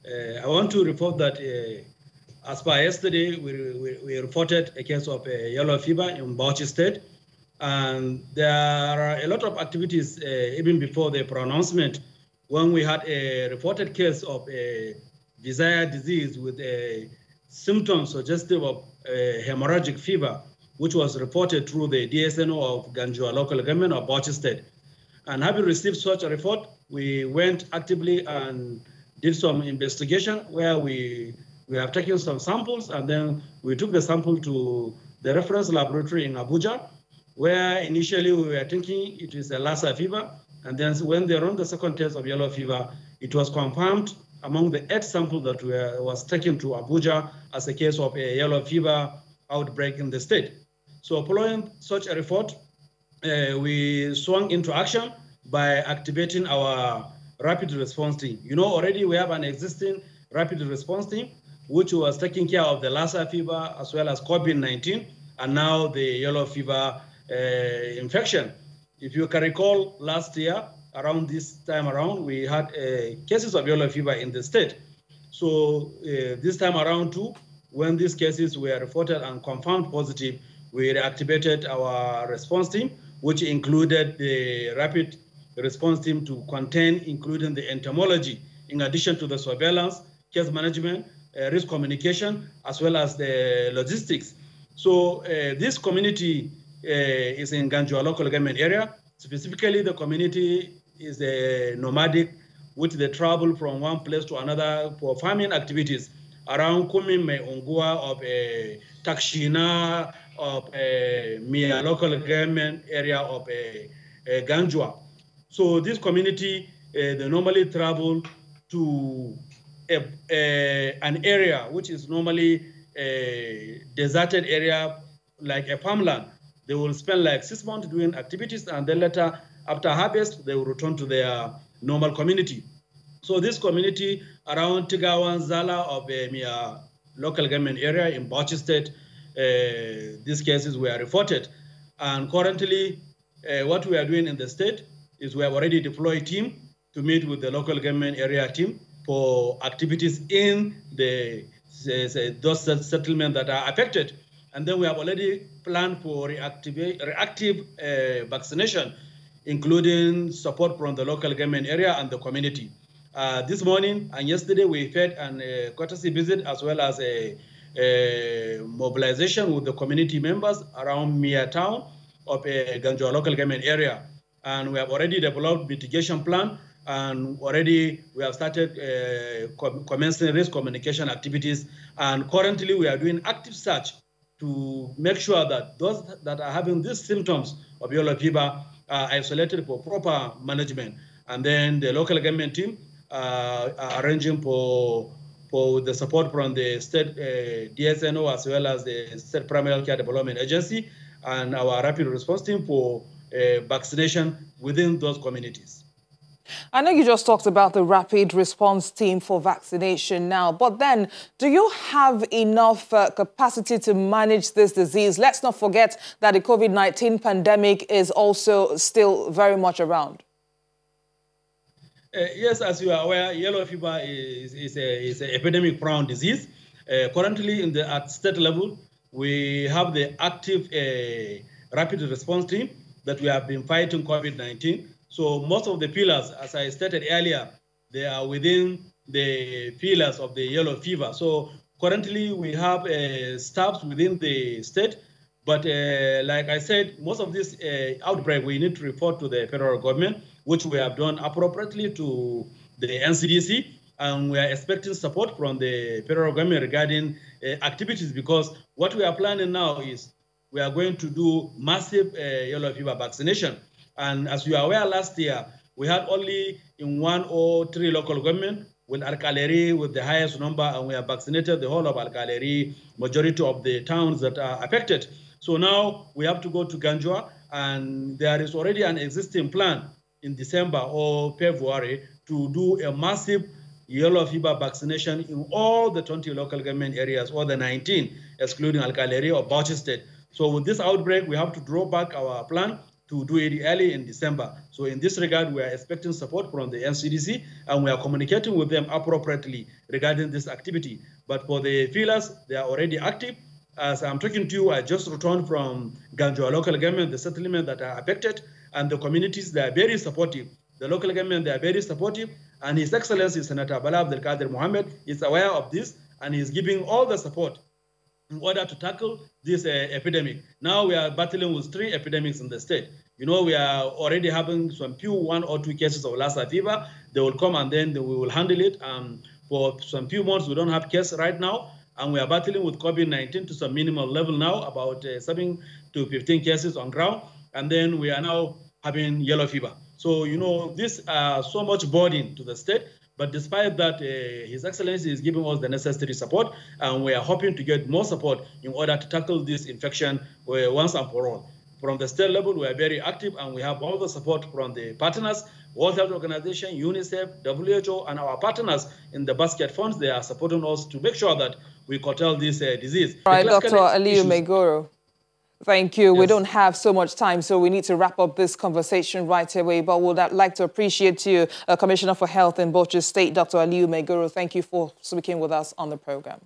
I want to report that as per yesterday, we reported a case of yellow fever in Bauchi State. And there are a lot of activities even before the pronouncement when we had a reported case of a desire disease with symptoms suggestive of hemorrhagic fever, which was reported through the DSNO of Ganjua local government of Bauchi State. And having received such a report, we went actively and did some investigation where we have taken some samples, and then we took the sample to the reference laboratory in Abuja, where initially we were thinking it is a Lassa fever. And then when they run the second test of yellow fever, it was confirmed among the 8 samples that was taken to Abuja as a case of a yellow fever outbreak in the state. So following such a report, we swung into action by activating our rapid response team. You know, already we have an existing rapid response team, which was taking care of the Lassa fever as well as COVID-19, and now the yellow fever infection. If you can recall, last year, around this time around, we had cases of yellow fever in the state. So this time around too, when these cases were reported and confirmed positive, we reactivated our response team, which included the rapid response team to contain, including the entomology, in addition to the surveillance, case management, risk communication, as well as the logistics. So this community is in Ganjua local government area. Specifically, the community is nomadic, which they travel from one place to another for farming activities around Kumime Ongua of Takshina of Mia local government area of Ganjua. So this community, they normally travel to an area which is normally a deserted area, like a farmland. They will spend like 6 months doing activities, and then later, after harvest, they will return to their normal community. So this community around Tigawan Zala of Mia local government area in Bauchi State, these cases were reported. And currently, what we are doing in the state is we have already deployed a team to meet with the local government area team for activities in those settlements that are affected. And then we have already planned for reactive vaccination, including support from the local government area and the community. This morning and yesterday, we had a courtesy visit as well as a mobilization with the community members around Mia town of Ganjua local government area. And we have already developed mitigation plan, and already we have started commencing risk communication activities. And currently we are doing active search to make sure that those that are having these symptoms of yellow fever are isolated for proper management. And then the local government team are arranging for the support from the state DSNO as well as the state primary care development agency and our rapid response team for vaccination within those communities. I know you just talked about the rapid response team for vaccination now, but then do you have enough capacity to manage this disease? Let's not forget that the COVID-19 pandemic is also still very much around. Yes, as you are aware, yellow fever is an epidemic-prone disease. Currently, at state level, we have the active rapid response team that we have been fighting COVID-19. So most of the pillars, as I stated earlier, they are within the pillars of the yellow fever. So currently we have staffs within the state, but like I said, most of this outbreak we need to report to the federal government, which we have done appropriately to the NCDC, and we are expecting support from the federal government regarding activities, because what we are planning now is we are going to do massive yellow fever vaccination. And as you are aware, last year, we had only in 1 or 3 local government with Alkaleri with the highest number, and we have vaccinated the whole of Alkaleri, majority of the towns that are affected. So now we have to go to Ganjua, and there is already an existing plan in December or February to do a massive yellow fever vaccination in all the 20 local government areas, or the 19, excluding Alkaleri or Bauchi State. So with this outbreak, we have to draw back our plan to do it early in December. So in this regard, we are expecting support from the NCDC, and we are communicating with them appropriately regarding this activity. But for the fillers, they are already active. As I'm talking to you, I just returned from Ganjua local government, the settlement that are affected, and the communities, they are very supportive. The local government, they are very supportive, and His Excellency Senator Bala Abdel Kader Mohammed is aware of this, and he is giving all the support in order to tackle this epidemic. Now we are battling with 3 epidemics in the state. You know, we are already having some few 1 or 2 cases of Lassa fever. They will come and then we will handle it. For some few months, we don't have cases right now, and we are battling with COVID-19 to some minimal level now, about 7 to 15 cases on ground. And then we are now having yellow fever. So, you know, this so much burden to the state. But despite that, His Excellency is giving us the necessary support, and we are hoping to get more support in order to tackle this infection once and for all. From the state level, we are very active, and we have all the support from the partners, World Health Organization, UNICEF, WHO, and our partners in the basket funds. They are supporting us to make sure that we curtail this disease. All right, Dr. Aliyu Megoro. Thank you. Yes. We don't have so much time, so we need to wrap up this conversation right away. But would like to appreciate you, Commissioner for Health in Bauchi State, Dr. Aliyu Megoro. Thank you for speaking with us on the program.